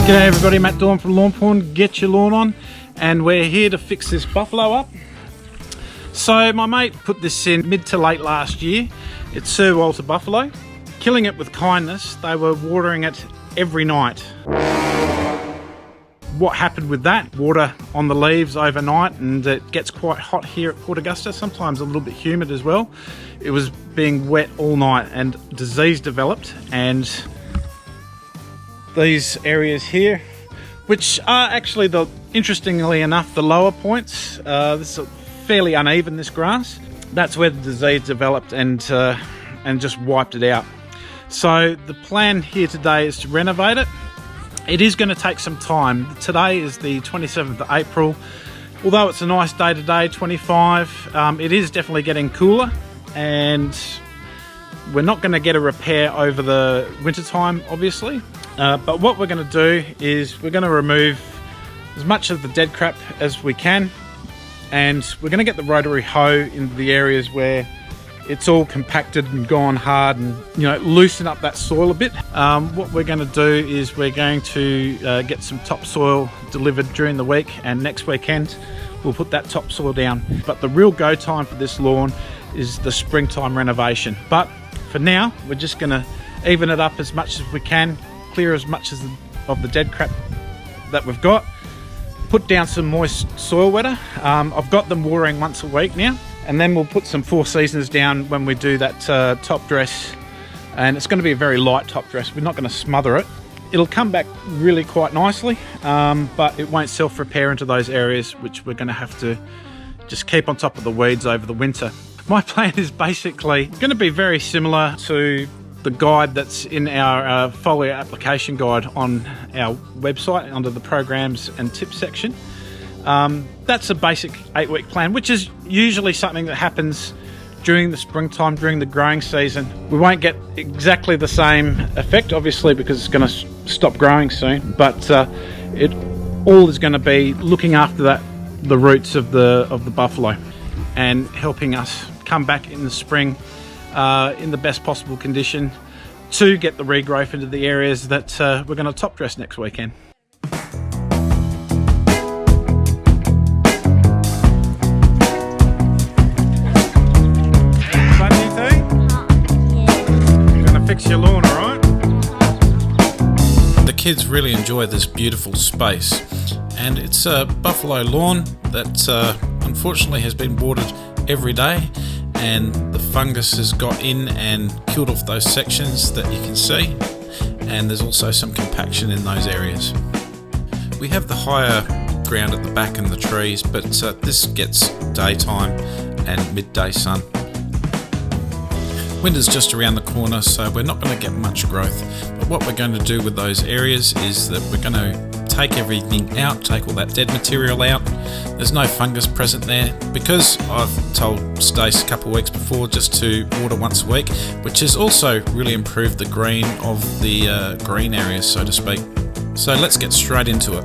G'day everybody, Matt Dawn from Lawnporn, Get Your Lawn On, and we're here to fix this buffalo up. So my mate put this in mid to late last year. It's Sir Walter buffalo. Killing it with kindness, they were watering it every night. What happened with that? Water on the leaves overnight, and it gets quite hot here at Port Augusta, sometimes a little bit humid as well. It was being wet all night and disease developed, and these areas here, which are actually, interestingly enough, the lower points. This is fairly uneven, this grass. That's where the disease developed and just wiped it out. So the plan here today is to renovate it. It is going to take some time. Today is the 27th of April. Although it's a nice day today, 25, it is definitely getting cooler, and we're not going to get a repair over the winter time, obviously. But what we're going to do is we're going to remove as much of the dead crap as we can, and we're going to get the rotary hoe into the areas where it's all compacted and gone hard, and loosen up that soil a bit. What we're going to do is we're going to get some topsoil delivered during the week, and next weekend we'll put that topsoil down. But the real go time for this lawn is the springtime renovation. But for now, we're just going to even it up as much as we can, clear as much of the dead crap that we've got, put down some moist soil wetter. I've got them watering once a week now, and then we'll put some Four Seasons down when we do that top dress, and it's going to be a very light top dress. We're not going to smother it. It'll come back really quite nicely, but it won't self-repair into those areas, which we're going to have to just keep on top of the weeds over the winter. My plan is basically going to be very similar to the guide that's in our foliar application guide on our website under the programs and tips section. That's a basic 8-week plan, which is usually something that happens during the springtime, during the growing season. We won't get exactly the same effect, obviously, because it's going to stop growing soon, but it all is going to be looking after the roots of the buffalo and helping us come back in the spring in the best possible condition to get the regrowth into the areas that we're going to top dress next weekend. Fix your lawn, alright? The kids really enjoy this beautiful space, and it's a buffalo lawn that unfortunately has been watered every day, and the fungus has got in and killed off those sections that you can see, and there's also some compaction in those areas. We have the higher ground at the back and the trees, but this gets daytime and midday sun. Winter's just around the corner, so we're not going to get much growth. But what we're going to do with those areas is that we're going to take everything out, take all that dead material out. There's no fungus present there, because I've told Stacey a couple of weeks before just to water once a week, which has also really improved the green of the green areas, so to speak. So let's get straight into it.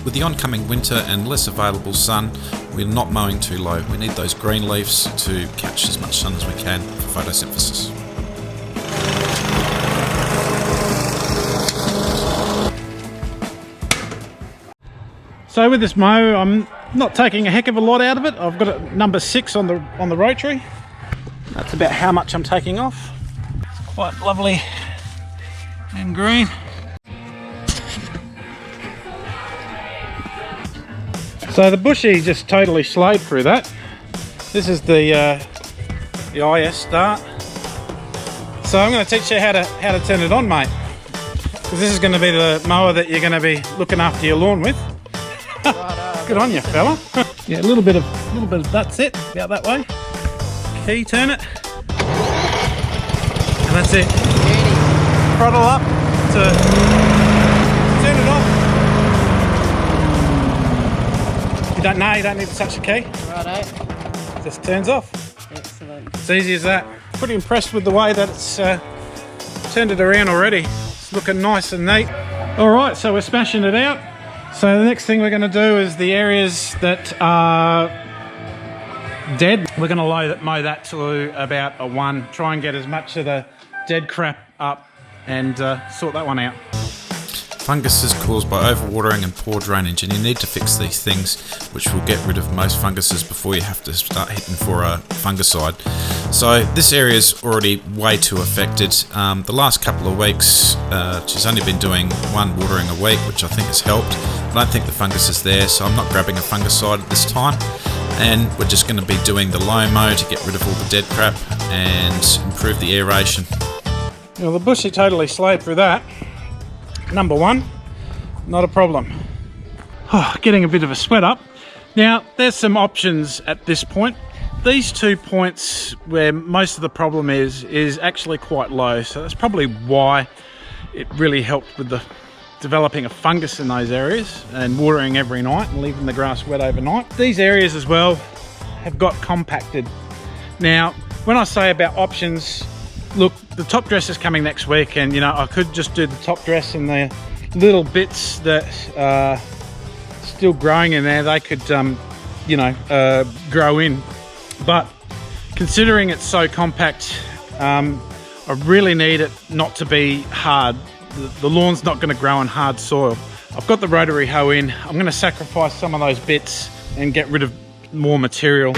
With the oncoming winter and less available sun, we're not mowing too low. We need those green leaves to catch as much sun as we can for photosynthesis. So with this mow, I'm not taking a heck of a lot out of it. I've got it number 6 on the Rotary. That's about how much I'm taking off. It's quite lovely and green. So the bushy just totally slowed through that. This is the IS start. So I'm going to teach you how to turn it on, mate. Because this is going to be the mower that you're going to be looking after your lawn with. Good on you, fella. Yeah, a little bit of that's it, about that way. Key, turn it, and that's it. Throttle up to turn it off. You don't need to touch the key. Righto. Just turns off. Excellent. It's easy as that. pretty impressed with the way that it's turned it around already. It's looking nice and neat. All right, so we're smashing it out. So the next thing we're going to do is the areas that are dead. We're going to mow that to about a 1. Try and get as much of the dead crap up and sort that one out. Fungus is caused by overwatering and poor drainage, and you need to fix these things, which will get rid of most funguses before you have to start hitting for a fungicide. So this area is already way too affected. The last couple of weeks she's only been doing 1 watering a week, which I think has helped. I don't think the fungus is there, so I'm not grabbing a fungicide at this time, and we're just going to be doing the low mow to get rid of all the dead crap and improve the aeration. Well, the bushy totally slayed through that. Number 1, not a problem. Oh, getting a bit of a sweat up. Now, there's some options at this point. These 2 points where most of the problem is actually quite low, so that's probably why it really helped with the developing a fungus in those areas and watering every night and leaving the grass wet overnight. These areas as well have got compacted. Now, when I say about options, look, the top dress is coming next week, and you know, I could just do the top dress and the little bits that are still growing in there, they could grow in. But considering it's so compact, I really need it not to be hard. The lawn's not going to grow in hard soil. I've got the rotary hoe in. I'm going to sacrifice some of those bits and get rid of more material.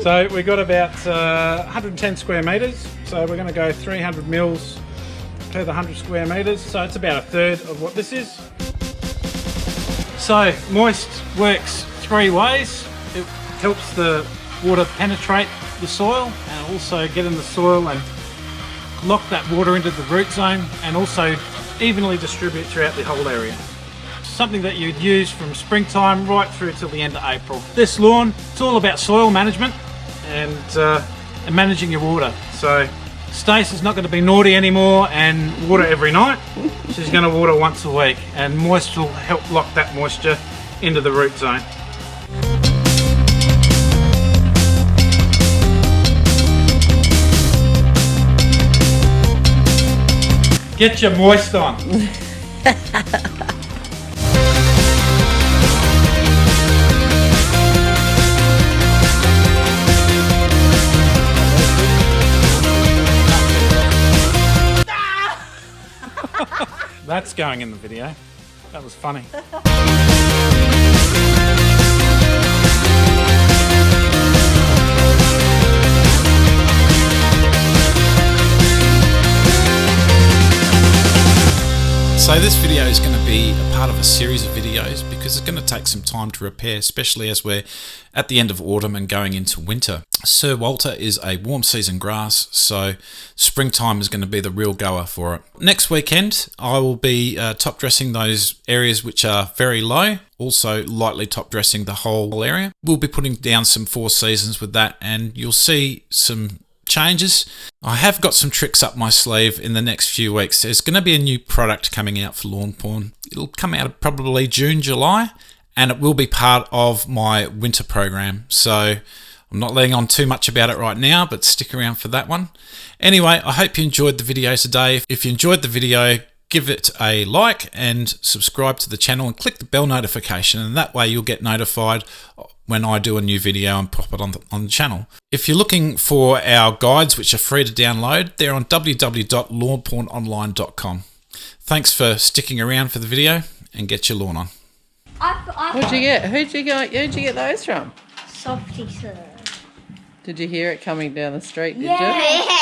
So we've got about 110 square metres, so we're going to go 300 mils per the 100 square metres, so it's about a third of what this is. So moist works 3 ways. It helps the water penetrate the soil and also get in the soil and lock that water into the root zone, and also evenly distribute throughout the whole area. Something that you'd use from springtime right through till the end of April. This lawn, it's all about soil management and managing your water. So Stacey's not going to be naughty anymore and water every night. She's going to water once a week, and moist will help lock that moisture into the root zone. Get your moist on. That's going in the video. That was funny. So this video is going to be a part of a series of videos because it's going to take some time to repair, especially as we're at the end of autumn and going into winter. Sir Walter is a warm season grass, so springtime is going to be the real goer for it. Next weekend I will be top dressing those areas which are very low, also lightly top dressing the whole area. We'll be putting down some 4 seasons with that, and you'll see some changes. I have got some tricks up my sleeve in the next few weeks. There's going to be a new product coming out for Lawnporn. It'll come out probably June, July, and it will be part of my winter program. So I'm not letting on too much about it right now, but stick around for that one. Anyway, I hope you enjoyed the video today. If you enjoyed the video, give it a like and subscribe to the channel and click the bell notification, and that way you'll get notified when I do a new video and pop it on the channel. If you're looking for our guides, which are free to download, they're on www.lawnpornonline.com. Thanks for sticking around for the video, and get your lawn on. What'd you get? Who'd you get those from? Softy, sir. Did you hear it coming down the street, did Yeah. you?